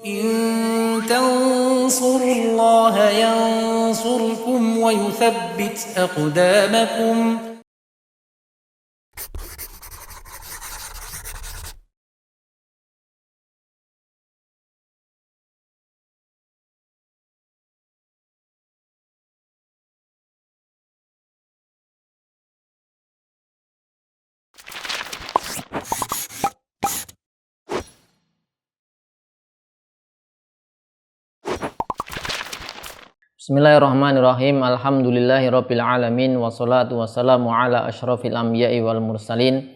إن تنصروا الله ينصركم ويثبت أقدامكم. Bismillahirrahmanirrahim. Alhamdulillahirabbil alamin wassalatu wassalamu ala asyrafil anbiya'i wal mursalin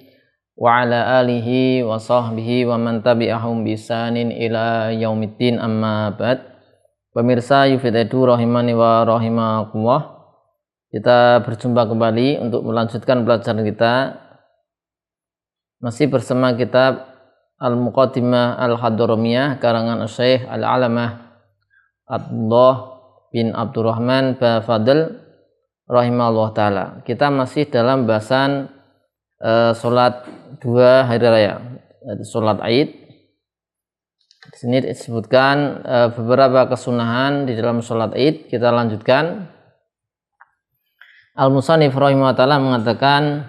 wa ala alihi wa sahbihi wa man tabi'ahum bi ihsanin ila yaumiddin, amma ba'd. Pemirsa Yufidatu rahimani wa rahimakumullah. Kita berjumpa kembali untuk melanjutkan pelajaran kita masih bersama kitab Al-Muqaddimah Al-Hadramiyah karangan Syekh Al-Alamah Abdullah bin Abdurrahman Bafadl rahimahullah ta'ala. Kita masih dalam bahasan sholat 2 hari raya, sholat Aid. Di sini disebutkan beberapa kesunahan di dalam sholat Aid. Kita lanjutkan. Al-Musannif rahimahullah ta'ala mengatakan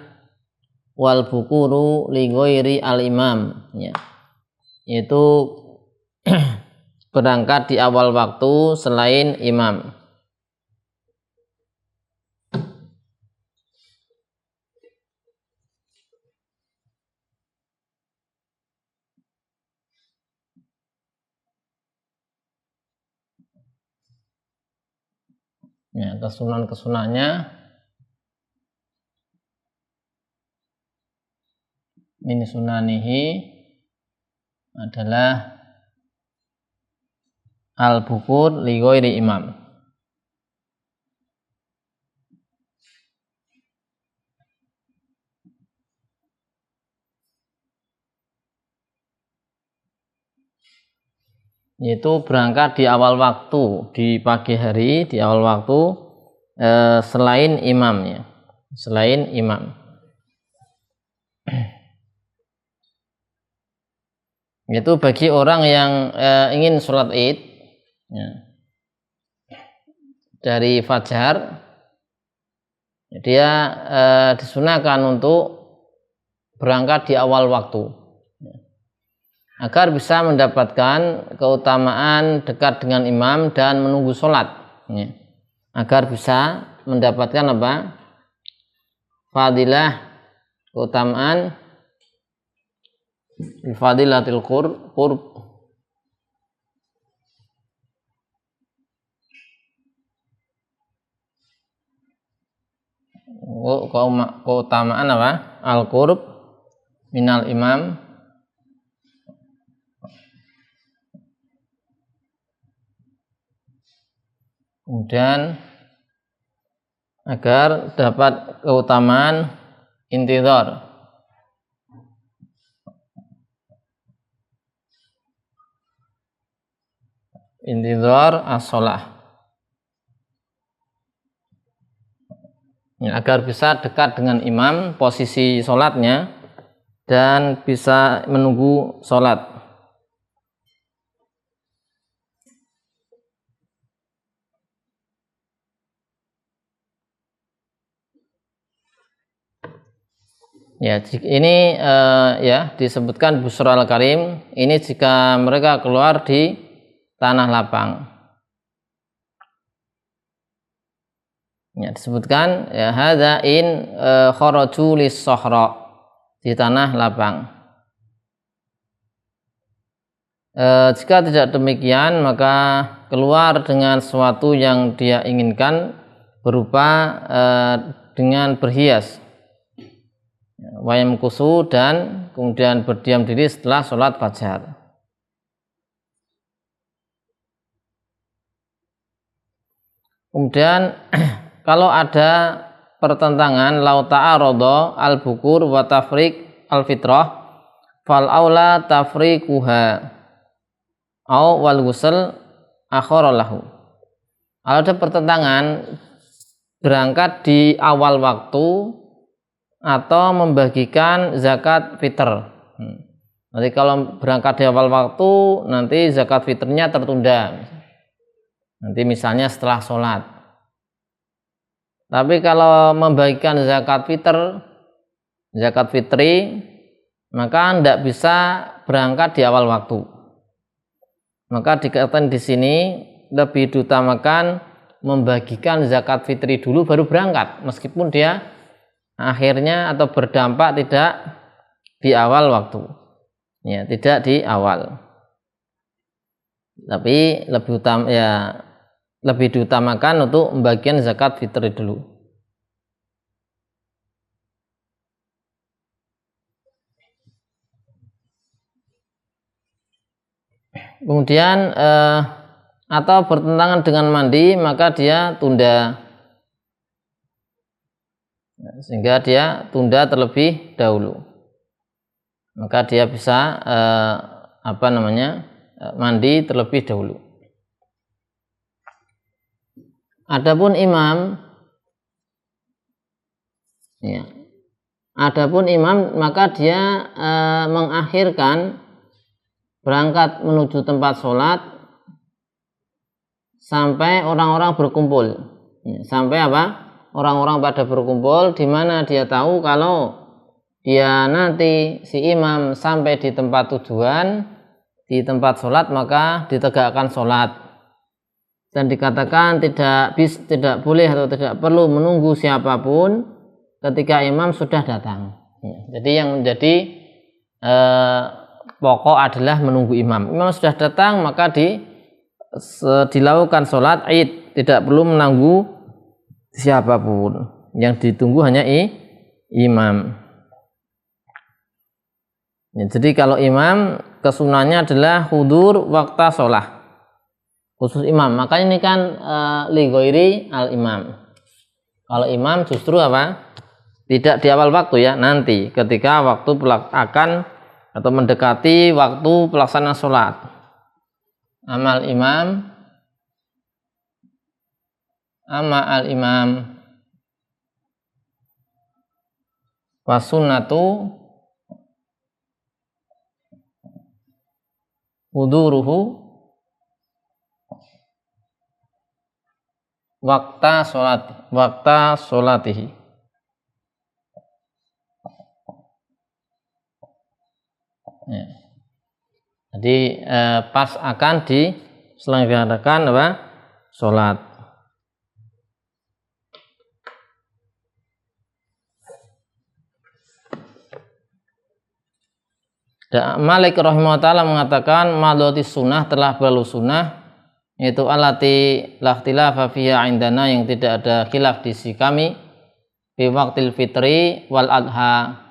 wal bukuru li ghairi al-imam, ya, yaitu berangkat di awal waktu selain imam. Ya, kesunahnya min sunanihi adalah al-bukur li ghairi imam. Yaitu berangkat di awal waktu, di pagi hari, di awal waktu selain imamnya, selain imam. Itu bagi orang yang ingin sholat Id, ya, dari fajar, dia disunahkan untuk berangkat di awal waktu, ya, agar bisa mendapatkan keutamaan dekat dengan imam dan menunggu sholat, ya, agar bisa mendapatkan apa? Fadilah, keutamaan fadilatil qurb, keutamaan apa? Al-qurb minal imam, kemudian agar dapat keutamaan intidhar, as-shalah, ya, agar bisa dekat dengan imam posisi sholatnya dan bisa menunggu sholat. Ya, ini ya disebutkan busral karim. Ini jika mereka keluar di tanah lapang. Ya, disebutkan ya hadza in kharaju lis-sahra, di tanah lapang. Jika tidak demikian, maka keluar dengan sesuatu yang dia inginkan berupa dengan berhias, wayam kusu, dan kemudian berdiam diri setelah sholat fajar. Kemudian kalau ada pertentangan lau ta'arada al-bukur wa tafriq al-fitrah fal aula tafriquha au wal ghusl akhara lahu. Kalau ada pertentangan berangkat di awal waktu atau membagikan zakat fitr, Nanti kalau berangkat di awal waktu, nanti zakat fitrnya tertunda. Nanti misalnya setelah sholat. Tapi kalau membagikan zakat fitri, maka tidak bisa berangkat di awal waktu. Maka dikatakan di sini lebih diutamakan membagikan zakat fitri dulu baru berangkat, meskipun dia akhirnya atau berdampak tidak di awal waktu. Ya, tidak di awal. Tapi lebih diutamakan untuk membagikan zakat fitri dulu. Kemudian atau bertentangan dengan mandi, maka dia tunda, sehingga dia tunda terlebih dahulu. Maka dia bisa mandi terlebih dahulu. Adapun imam, maka dia mengakhirkan berangkat menuju tempat sholat sampai orang-orang berkumpul. Sampai orang-orang pada berkumpul, di mana dia tahu kalau dia nanti si imam sampai di tempat tujuan, di tempat sholat, maka ditegakkan sholat. Dan dikatakan tidak boleh atau tidak perlu menunggu siapapun ketika imam sudah datang. Jadi yang menjadi pokok adalah menunggu imam. Imam sudah datang, maka dilakukan sholat id, tidak perlu menunggu siapapun. Yang ditunggu hanya imam. Jadi kalau imam, kesunahnya adalah hudur waktu sholat, khusus imam. Makanya ini kan li ghairi al imam. Kalau imam justru tidak di awal waktu, ya, nanti ketika waktu akan atau mendekati waktu pelaksanaan sholat. Amma al imam wasunnatu huduruhu wakta sholatihi. Ya. Jadi pas akan diselenggarakan sholat. Malik rahimahullah ta'ala mengatakan madhoti sunnah, telah berlalu sunnah, yaitu alati lakhtilafa fiha indana, yang tidak ada khilaf di sisi kami, fi waqtil fitri wal adha,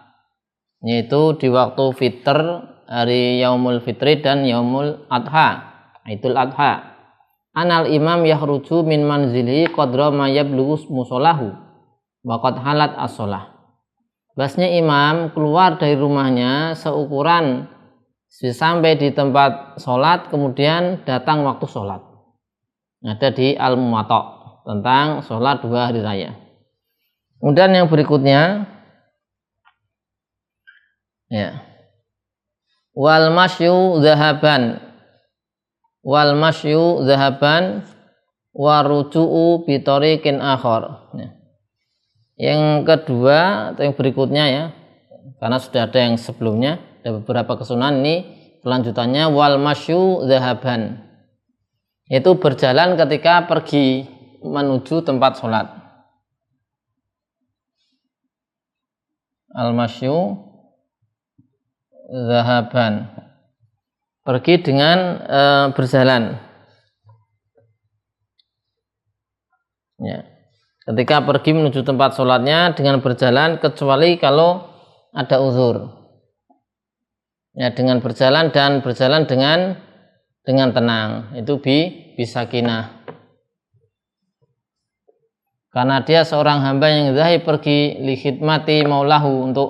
yaitu di waktu fitr, hari yaumul fitri dan yaumul adha, idul adha. Anal imam yahruju min manzilihi qadra ma yablughu musolahu wa qad halat as-shalah. Basnya imam keluar dari rumahnya seukuran sampai di tempat sholat, kemudian datang waktu sholat. Ada di Al-Muwatta tentang sholat 2 hari raya. Kemudian yang berikutnya, ya, wal masyu zahaban wa ruju'u bi tariqin akhar. Yang kedua atau yang berikutnya, ya, karena sudah ada yang sebelumnya, ada beberapa kesunahan, ini kelanjutannya. Wal masyu zahaban, itu berjalan ketika pergi menuju tempat sholat. Al masyu zahaban, pergi dengan berjalan, ya. Ketika pergi menuju tempat sholatnya dengan berjalan, kecuali kalau ada uzur, ya, dengan berjalan dan berjalan dengan tenang, itu bisa kinah, karena dia seorang hamba yang zahib pergi li khidmati maulahu, untuk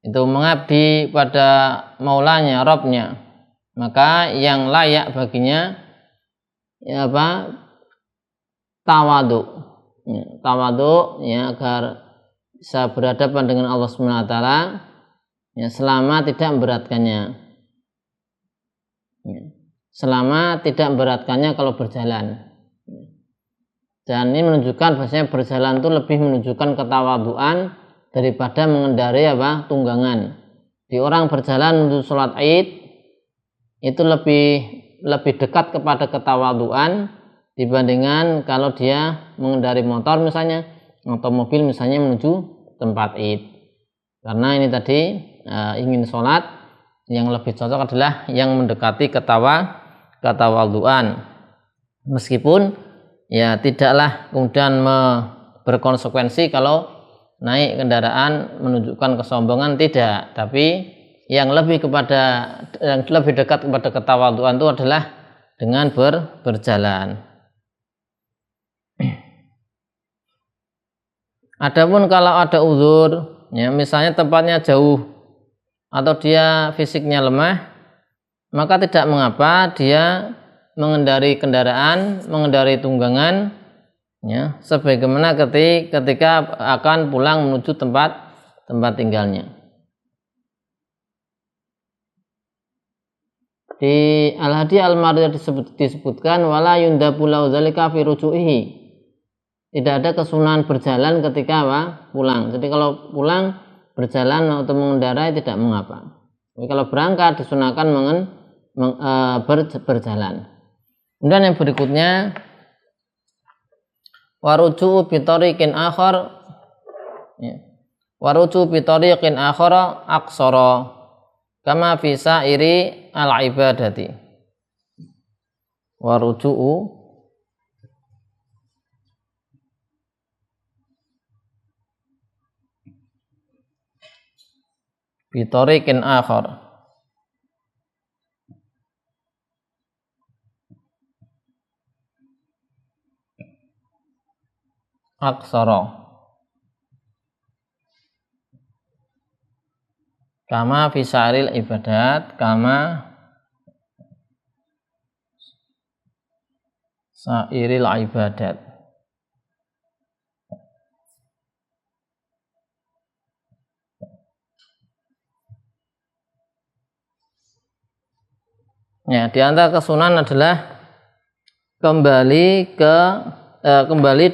itu mengabdi pada maulanya, Rabbnya, maka yang layak baginya, ya, tawadu, ya, agar bisa berhadapan dengan Allah SWT, ya, selama tidak memberatkannya. selama tidak memberatkannya kalau berjalan. Dan ini menunjukkan bahwasanya berjalan itu lebih menunjukkan ketawaduan daripada mengendarai tunggangan. Di orang berjalan menuju sholat Id itu lebih dekat kepada ketawaduan dibandingkan kalau dia mengendarai motor misalnya atau mobil misalnya menuju tempat Id. Karena ini tadi ingin sholat, yang lebih cocok adalah yang mendekati ketawaduan. Meskipun ya tidaklah kemudian berkonsekuensi kalau naik kendaraan menunjukkan kesombongan, tidak, tapi yang lebih dekat kepada ketawaduan itu adalah dengan berjalan. Adapun kalau ada uzur, ya misalnya tempatnya jauh atau dia fisiknya lemah, maka tidak mengapa dia mengendarai kendaraan, mengendarai tunggangan, ya, sebagaimana ketika akan pulang menuju tempat tinggalnya. Di Al-Hadi Al-Mariyah disebutkan wala yundabu lahu dzalika fi ruju'ihi. Tidak ada kesunahan berjalan ketika pulang. Jadi kalau pulang berjalan atau mengendarai tidak mengapa. Tapi kalau berangkat disunahkan berjalan. Kemudian yang berikutnya waruju bi tariqin akhar, waruju bi tariqin akhara aqsara kama fi sa'iri al-ibadati. Waruju bi tariqin akhar aqsara kama fi sa'iril ibadat, kama sa'iril ibadat. Ya, di antara kesunahan adalah kembali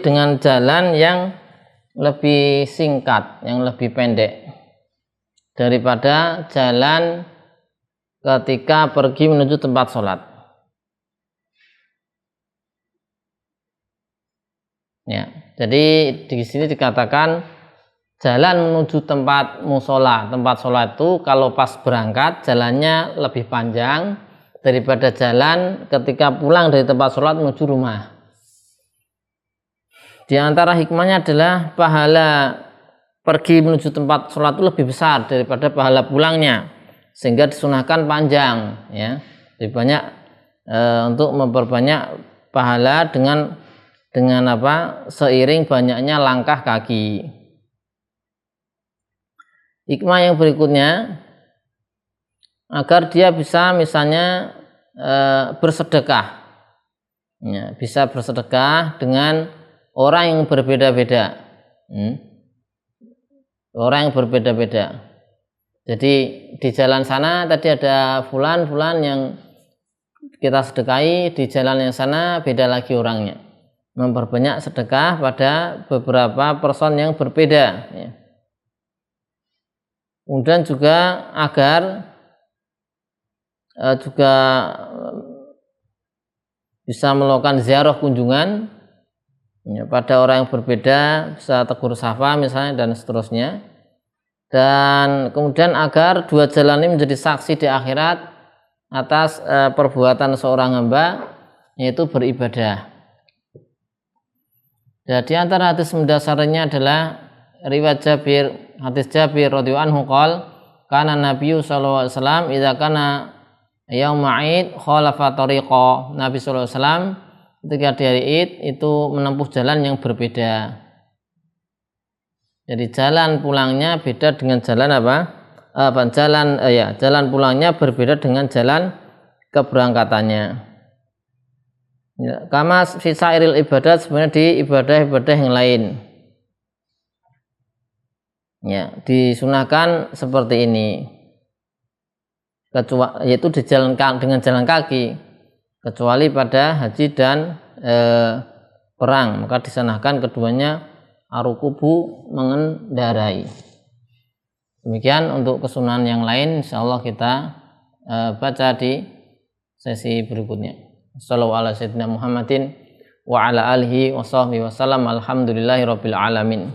dengan jalan yang lebih singkat, yang lebih pendek daripada jalan ketika pergi menuju tempat sholat. Ya, jadi di sini dikatakan jalan menuju tempat musola, tempat sholat itu kalau pas berangkat jalannya lebih panjang daripada jalan ketika pulang dari tempat sholat menuju rumah. Di antara hikmahnya adalah pahala pergi menuju tempat sholat itu lebih besar daripada pahala pulangnya, sehingga disunahkan panjang, ya, lebih banyak untuk memperbanyak pahala dengan seiring banyaknya langkah kaki. Hikmah yang berikutnya, agar dia bisa misalnya bersedekah, ya, bisa bersedekah dengan orang yang berbeda-beda, orang yang berbeda-beda. Jadi di jalan sana tadi ada fulan yang kita sedekahi, di jalan yang sana beda lagi orangnya. Memperbanyak sedekah pada beberapa person yang berbeda, ya. Kemudian juga agar juga bisa melakukan ziarah kunjungan, ya, pada orang yang berbeda, bisa tegur sapa misalnya dan seterusnya. Dan kemudian agar dua jalan ini menjadi saksi di akhirat atas perbuatan seorang hamba, yaitu beribadah. Jadi antara hadis mendasarnya adalah riwayat Jabir, hadis Jabir radhiyallahu anhu qol kana Nabi sallallahu alaihi wasallam idza kana yaumul Id khalafa tariqa. Nabi sallallahu alaihi wasallam ketika di hari Id itu menempuh jalan yang berbeda. Jadi jalan pulangnya beda dengan jalan jalan pulangnya berbeda dengan jalan keberangkatannya. Ya, kama fi sa'iril ibadat, sebenarnya di ibadah-ibadah yang lain. Ya, disunahkan seperti ini. yaitu dengan jalan kaki, kecuali pada haji dan perang, maka disunahkan keduanya arukubu mengendarai. Demikian untuk kesunahan yang lain insyaallah kita baca di sesi berikutnya. Sallallahu ala sayyidina Muhammadin wa ala alihi wa sahbihi wasallam. Alhamdulillahirabbil alamin.